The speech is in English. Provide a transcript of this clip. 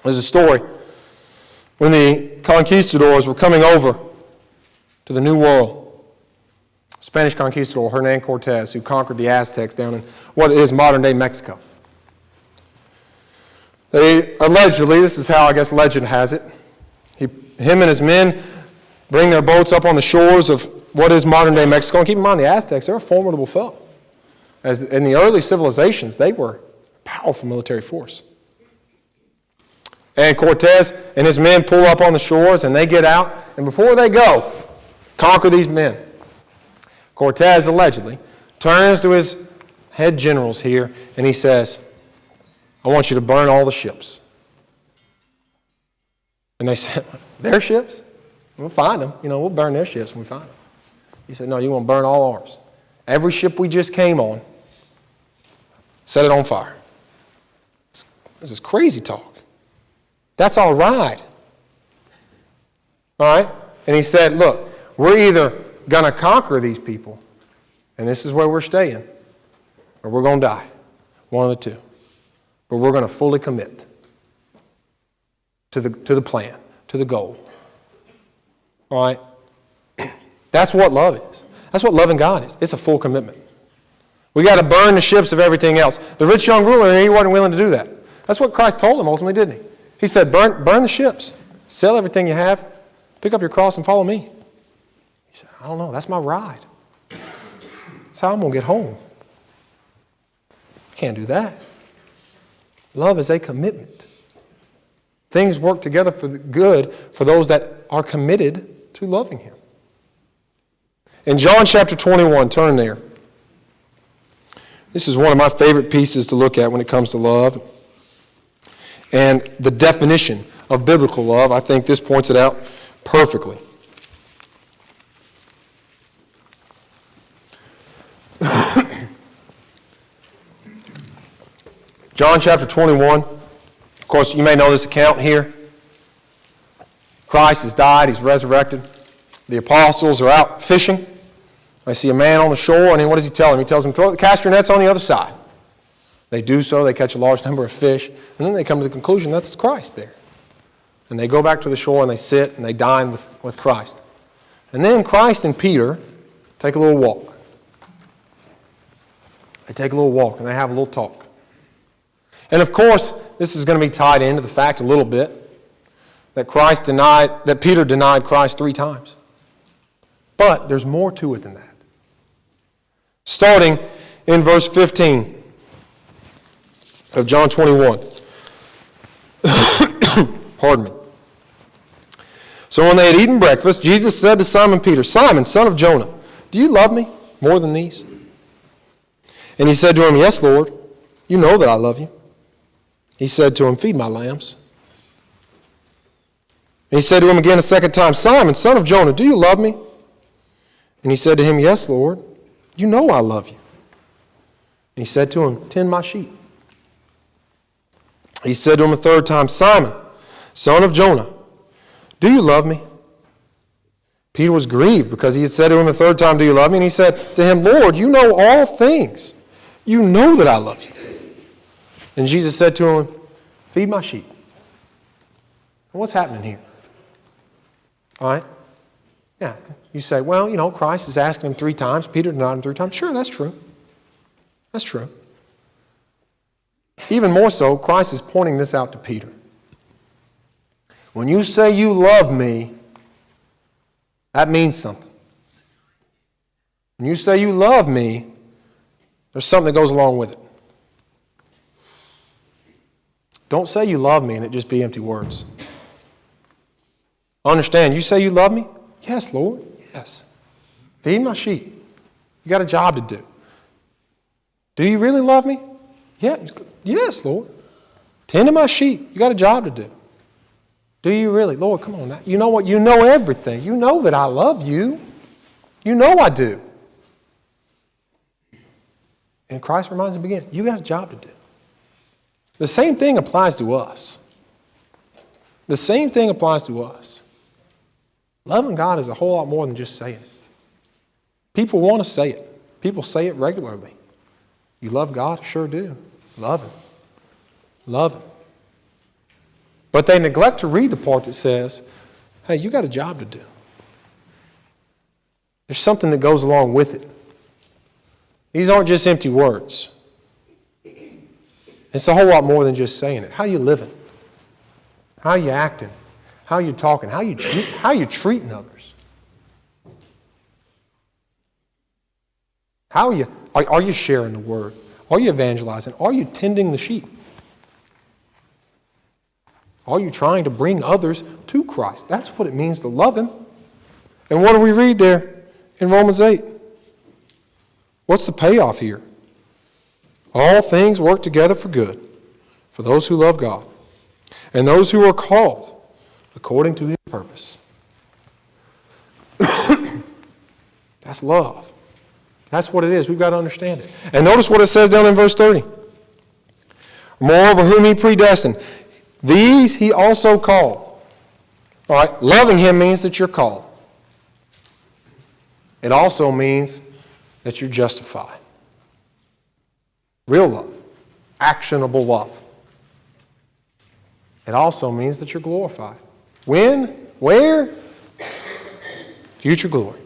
There's a story when the conquistadors were coming over to the New World. Spanish conquistador Hernan Cortez, who conquered the Aztecs down in what is modern-day Mexico. They allegedly, this is how I guess legend has it, him and his men bring their boats up on the shores of what is modern-day Mexico. And keep in mind, the Aztecs, they're a formidable foe. As in the early civilizations, they were a powerful military force. And Cortez and his men pull up on the shores, and they get out, and before they go, conquer these men. Cortez allegedly turns to his head generals here, and he says, I want you to burn all the ships. And they said, their ships? We'll find them. We'll burn their ships when we find them. He said, no, you want to burn all ours. Every ship we just came on, set it on fire. This is crazy talk. That's all right. All right? And he said, look, we're either going to conquer these people, and this is where we're staying, or we're going to die. One of the two. But we're going to fully commit to the plan, to the goal. All right? That's what love is. That's what loving God is. It's a full commitment. We got to burn the ships of everything else. The rich young ruler, he wasn't willing to do that. That's what Christ told him ultimately, didn't he? He said, burn the ships. Sell everything you have. Pick up your cross and follow me. He said, I don't know. That's my ride. That's how I'm going to get home. I can't do that. Love is a commitment. Things work together for the good for those that are committed to loving Him. In John chapter 21, turn there. This is one of my favorite pieces to look at when it comes to love. And the definition of biblical love, I think this points it out perfectly. John chapter 21. Of course, you may know this account here. Christ has died. He's resurrected. The apostles are out fishing. They see a man on the shore, and what does he tell them? He tells them, cast your nets on the other side. They do so. They catch a large number of fish. And then they come to the conclusion that's Christ there. And they go back to the shore, and they sit, and they dine with Christ. And then Christ and Peter take a little walk. They take a little walk, and they have a little talk. And of course, this is going to be tied into the fact a little bit that Peter denied Christ 3 times. But there's more to it than that. Starting in verse 15 of John 21. Pardon me. So when they had eaten breakfast, Jesus said to Simon Peter, Simon, son of Jonah, do you love me more than these? And he said to him, yes, Lord, you know that I love you. He said to him, feed my lambs. And he said to him again a second time, Simon, son of Jonah, do you love me? And he said to him, yes, Lord, you know I love you. And he said to him, tend my sheep. He said to him a third time, Simon, son of Jonah, do you love me? Peter was grieved because he had said to him a third time, do you love me? And he said to him, Lord, you know all things. You know that I love you. And Jesus said to him, feed my sheep. What's happening here? All right? Yeah. You say, well, Christ is asking him 3 times. Peter denied him 3 times. Sure, that's true. That's true. Even more so, Christ is pointing this out to Peter. When you say you love me, that means something. When you say you love me, there's something that goes along with it. Don't say you love me and it just be empty words. Understand, you say you love me? Yes, Lord, yes. Feed my sheep. You got a job to do. Do you really love me? Yeah, yes, Lord. Tend to my sheep. You got a job to do. Do you really? Lord, come on now. You know what? You know everything. You know that I love you. You know I do. And Christ reminds him again, you got a job to do. The same thing applies to us. The same thing applies to us. Loving God is a whole lot more than just saying it. People want to say it. People say it regularly. You love God? Sure do. Love Him. Love Him. But they neglect to read the part that says, hey, you got a job to do. There's something that goes along with it. These aren't just empty words. It's a whole lot more than just saying it. How you living? How you acting? How you talking? How you treating others? Are you sharing the word? Are you evangelizing? Are you tending the sheep? Are you trying to bring others to Christ? That's what it means to love Him. And what do we read there in Romans 8? What's the payoff here? All things work together for good for those who love God and those who are called according to His purpose. That's love. That's what it is. We've got to understand it. And notice what it says down in verse 30. Moreover, whom He predestined, these He also called. All right, loving Him means that you're called. It also means that you're justified. Real love. Actionable love. It also means that you're glorified. When? Where? Future glory.